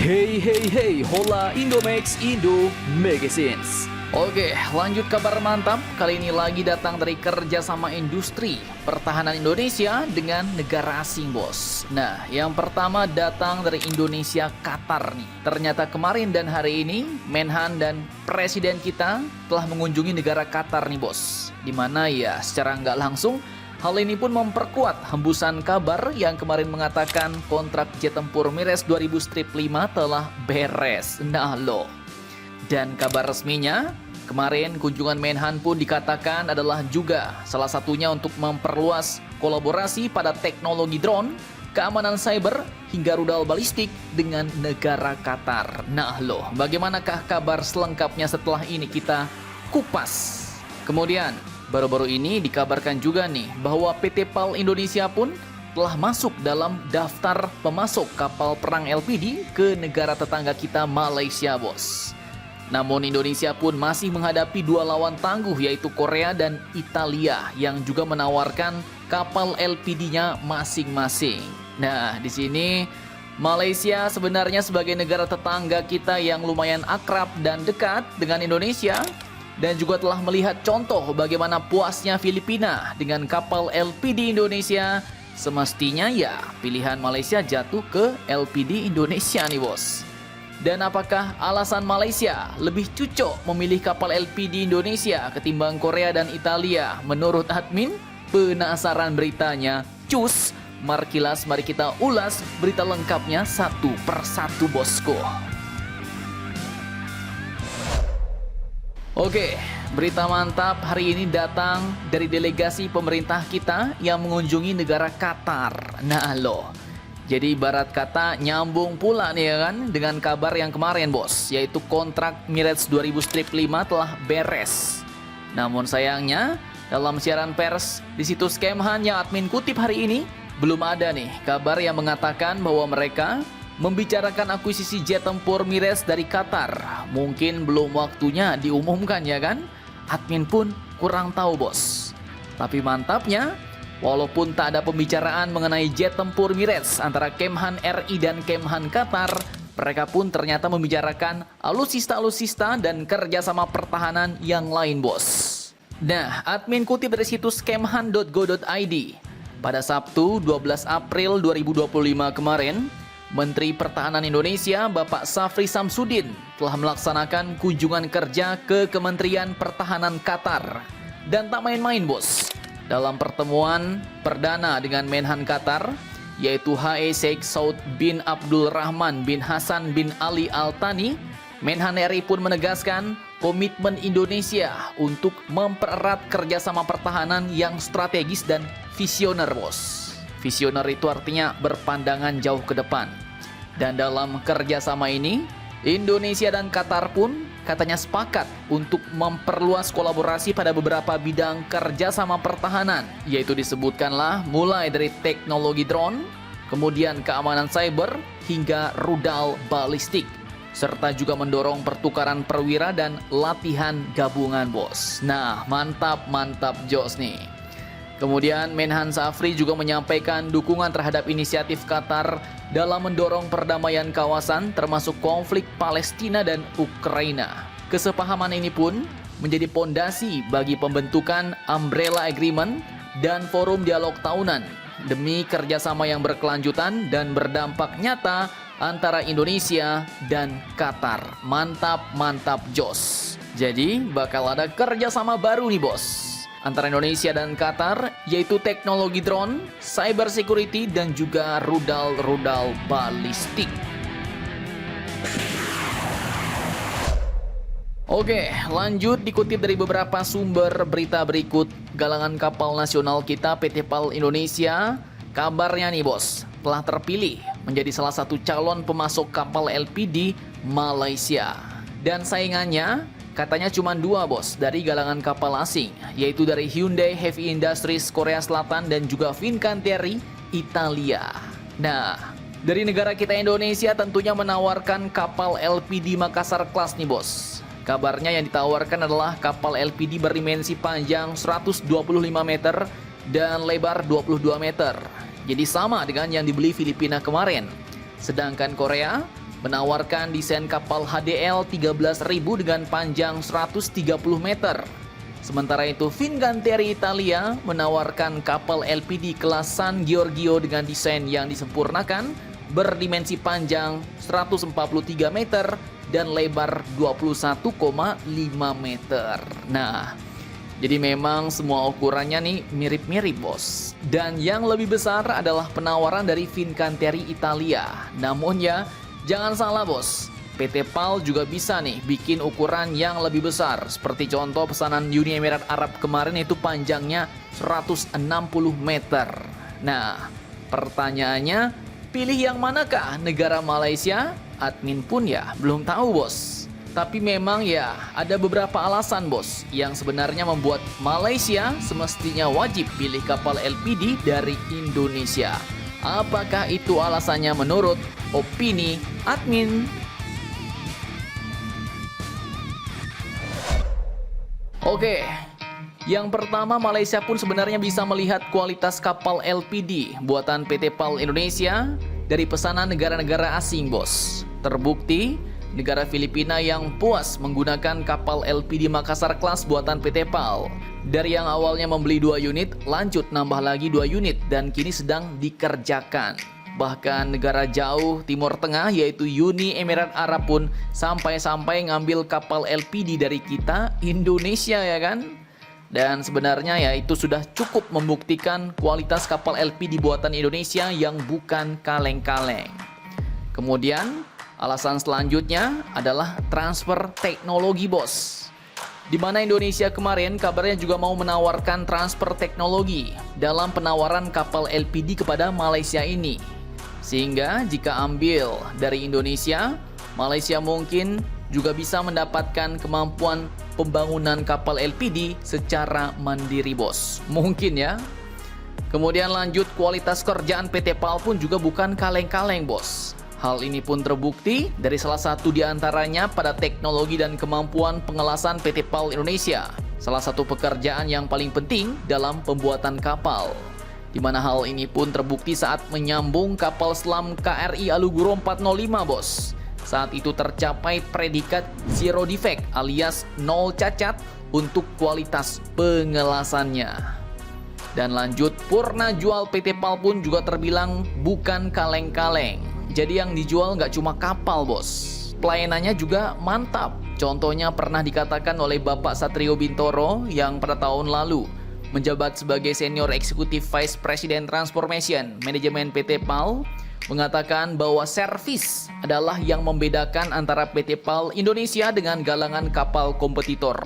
Hey hey hey, hola Indomax Indo Magazines. Oke, lanjut kabar mantap. Kali ini lagi datang dari kerjasama industri pertahanan Indonesia dengan negara asing, bos. Nah, yang pertama datang dari Indonesia Qatar nih. Ternyata kemarin dan hari ini Menhan dan Presiden kita telah mengunjungi negara Qatar nih, bos. Dimana ya secara nggak langsung hal ini pun memperkuat hembusan kabar yang kemarin mengatakan kontrak jet tempur Mires 2000-5 telah beres. Nah loh. Dan kabar resminya, kemarin kunjungan Menhan pun dikatakan adalah juga salah satunya untuk memperluas kolaborasi pada teknologi drone, keamanan cyber, hingga rudal balistik dengan negara Qatar. Nah loh, bagaimanakah kabar selengkapnya setelah ini kita kupas. Kemudian, baru-baru ini dikabarkan juga nih bahwa PT PAL Indonesia pun telah masuk dalam daftar pemasok kapal perang LPD ke negara tetangga kita Malaysia, bos. Namun Indonesia pun masih menghadapi dua lawan tangguh yaitu Korea dan Italia yang juga menawarkan kapal LPD-nya masing-masing. Nah, di sini Malaysia sebenarnya sebagai negara tetangga kita yang lumayan akrab dan dekat dengan Indonesia dan juga telah melihat contoh bagaimana puasnya Filipina dengan kapal LPD Indonesia. Semestinya ya pilihan Malaysia jatuh ke LPD Indonesia nih, bos. Dan apakah alasan Malaysia lebih cocok memilih kapal LPD Indonesia ketimbang Korea dan Italia menurut admin? Penasaran beritanya? Cus, mari kita ulas berita lengkapnya satu persatu, bosku. Oke, berita mantap hari ini datang dari delegasi pemerintah kita yang mengunjungi negara Qatar. Nah loh, jadi ibarat kata nyambung pula nih ya kan dengan kabar yang kemarin, bos, yaitu kontrak Mires 2000-5 telah beres. Namun sayangnya dalam siaran pers di situs Kemhan yang admin kutip hari ini belum ada nih kabar yang mengatakan bahwa mereka membicarakan akuisisi jet tempur Mires dari Qatar. Mungkin belum waktunya diumumkan ya kan? Admin pun kurang tahu, bos. Tapi mantapnya, walaupun tak ada pembicaraan mengenai jet tempur Mires antara Kemhan RI dan Kemhan Qatar, mereka pun ternyata membicarakan alutsista-alutsista dan kerjasama pertahanan yang lain, bos. Nah, admin kutip dari situs kemhan.go.id. Pada Sabtu 12 April 2025 kemarin, Menteri Pertahanan Indonesia Bapak Safri Samsudin telah melaksanakan kunjungan kerja ke Kementerian Pertahanan Qatar. Dan tak main-main, bos. Dalam pertemuan perdana dengan Menhan Qatar, yaitu HE Sheikh Saud bin Abdul Rahman bin Hasan bin Ali Al Thani, Menhan RI pun menegaskan komitmen Indonesia untuk mempererat kerjasama pertahanan yang strategis dan visioner, bos. Visioner itu artinya berpandangan jauh ke depan. Dan dalam kerjasama ini, Indonesia dan Qatar pun katanya sepakat untuk memperluas kolaborasi pada beberapa bidang kerjasama pertahanan, yaitu disebutkanlah mulai dari teknologi drone, kemudian keamanan cyber, hingga rudal balistik, serta juga mendorong pertukaran perwira dan latihan gabungan, bos. Nah, mantap jos nih. Kemudian Menhan Safri juga menyampaikan dukungan terhadap inisiatif Qatar dalam mendorong perdamaian kawasan termasuk konflik Palestina dan Ukraina. Kesepahaman ini pun menjadi pondasi bagi pembentukan Umbrella Agreement dan forum dialog tahunan demi kerjasama yang berkelanjutan dan berdampak nyata antara Indonesia dan Qatar. Mantap jos. Jadi bakal ada kerjasama baru nih, bos, antara Indonesia dan Qatar, yaitu teknologi drone, cyber security, dan juga rudal balistik. Oke, lanjut dikutip dari beberapa sumber berita berikut. Galangan kapal nasional kita PT PAL Indonesia, kabarnya nih, bos, telah terpilih menjadi salah satu calon pemasok kapal LPD Malaysia. Dan saingannya katanya cuma dua, bos, dari galangan kapal asing, yaitu dari Hyundai Heavy Industries Korea Selatan dan juga Fincantieri Italia. Nah, dari negara kita Indonesia tentunya menawarkan kapal LPD Makassar Class nih, bos. Kabarnya yang ditawarkan adalah kapal LPD berdimensi panjang 125 meter dan lebar 22 meter. Jadi sama dengan yang dibeli Filipina kemarin. Sedangkan Korea menawarkan desain kapal HDL 13.000 dengan panjang 130 meter. Sementara itu, Fincantieri Italia menawarkan kapal LPD kelas San Giorgio dengan desain yang disempurnakan, berdimensi panjang 143 meter dan lebar 21,5 meter. Nah, jadi memang semua ukurannya nih mirip-mirip, bos. Dan yang lebih besar adalah penawaran dari Fincantieri Italia. Namun ya, jangan salah, bos. PT PAL juga bisa nih bikin ukuran yang lebih besar. Seperti contoh pesanan Uni Emirat Arab kemarin itu panjangnya 160 meter. Nah, pertanyaannya, pilih yang manakah? Negara Malaysia? Admin pun ya belum tahu, bos. Tapi memang ya ada beberapa alasan, bos, yang sebenarnya membuat Malaysia semestinya wajib pilih kapal LPD dari Indonesia. Apakah itu alasannya menurut opini admin? Oke, yang pertama, Malaysia pun sebenarnya bisa melihat kualitas kapal LPD buatan PT PAL Indonesia dari pesanan negara-negara asing, bos. Terbukti, negara Filipina yang puas menggunakan kapal LPD Makassar kelas buatan PT PAL. Dari yang awalnya membeli 2 unit, lanjut nambah lagi 2 unit dan kini sedang dikerjakan. Bahkan negara jauh Timur Tengah yaitu Uni Emirat Arab pun sampai-sampai ngambil kapal LPD dari kita, Indonesia, ya kan? Dan sebenarnya ya itu sudah cukup membuktikan kualitas kapal LPD buatan Indonesia yang bukan kaleng-kaleng. Kemudian alasan selanjutnya adalah transfer teknologi, bos. Di mana Indonesia kemarin kabarnya juga mau menawarkan transfer teknologi dalam penawaran kapal LPD kepada Malaysia ini. Sehingga jika ambil dari Indonesia, Malaysia mungkin juga bisa mendapatkan kemampuan pembangunan kapal LPD secara mandiri, bos. Mungkin ya. Kemudian lanjut, kualitas kerjaan PT PAL pun juga bukan kaleng-kaleng, bos. Hal ini pun terbukti dari salah satu di antaranya pada teknologi dan kemampuan pengelasan PT PAL Indonesia. Salah satu pekerjaan yang paling penting dalam pembuatan kapal. Di mana hal ini pun terbukti saat menyambung kapal selam KRI Alugoro 405, bos. Saat itu tercapai predikat zero defect alias nol cacat untuk kualitas pengelasannya. Dan lanjut, purna jual PT PAL pun juga terbilang bukan kaleng-kaleng. Jadi yang dijual nggak cuma kapal, bos. Pelayanannya juga mantap. Contohnya pernah dikatakan oleh Bapak Satrio Bintoro yang pada tahun lalu menjabat sebagai Senior Executive Vice President Transformation Manajemen PT PAL, mengatakan bahwa servis adalah yang membedakan antara PT PAL Indonesia dengan galangan kapal kompetitor.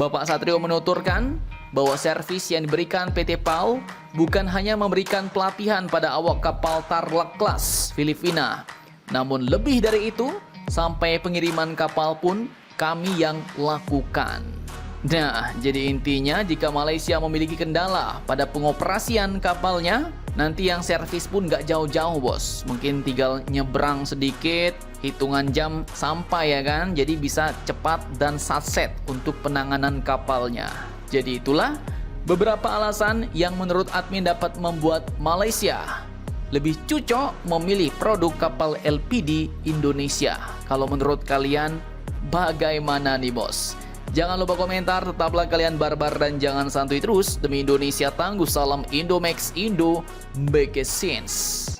Bapak Satrio menuturkan bahwa servis yang diberikan PT PAL bukan hanya memberikan pelatihan pada awak kapal Tarlac Class Filipina, namun lebih dari itu, sampai pengiriman kapal pun kami yang lakukan. Nah, jadi intinya jika Malaysia memiliki kendala pada pengoperasian kapalnya, nanti yang servis pun nggak jauh-jauh, bos. Mungkin tinggal nyebrang sedikit, hitungan jam sampai, ya kan? Jadi bisa cepat dan satset untuk penanganan kapalnya. Jadi itulah beberapa alasan yang menurut admin dapat membuat Malaysia lebih cocok memilih produk kapal LPD Indonesia. Kalau menurut kalian, bagaimana nih, bos? Jangan lupa komentar, tetaplah kalian barbar dan jangan santuy terus. Demi Indonesia tangguh, salam Indomax, Indo make sense.